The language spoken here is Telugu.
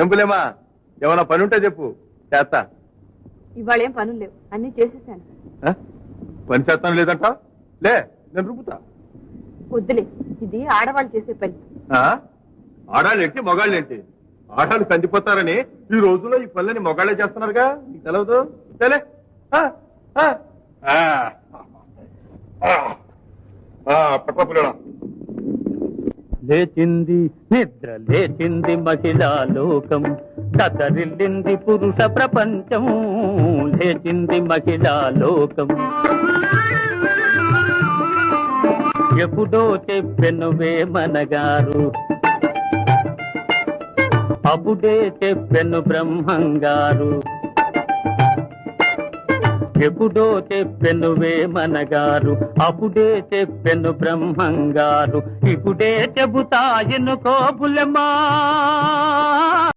ఏం పులేమా ఏమైనా పని ఉంటే చెప్పు చేస్తా. ఇవాళ ఏం పనులు లేవు, అన్ని చేసేసాను. పని చేస్తాను లేదంట లే, నేను రుపుతా. వద్దులే, ఇది ఆడవాళ్ళు చేసే పని. ఆడాళ్ళేంటి మగాళ్ళేంటి? ఆడాళ్ళు కందిపోతారని ఈ రోజుల్లో ఈ పనులని మగాళ్ళే చేస్తున్నారుగా, నీకు తెలవదు. తెలే పట్టపులేడా లేచింది నిద్ర లేచింది మహిళా లోకం, దతరిల్లింది పురుష ప్రపంచం. లేచింది మహిళా లోకం. ఎప్పుడో చెప్పెను వేమనగారు, అప్పుడే చెప్పెను బ్రహ్మంగారు. ఎప్పుడో చెప్పెను వేమనగారు, అప్పుడే చెప్పెను బ్రహ్మంగారు. ఇప్పుడే చెబుతాయను కోపులమా.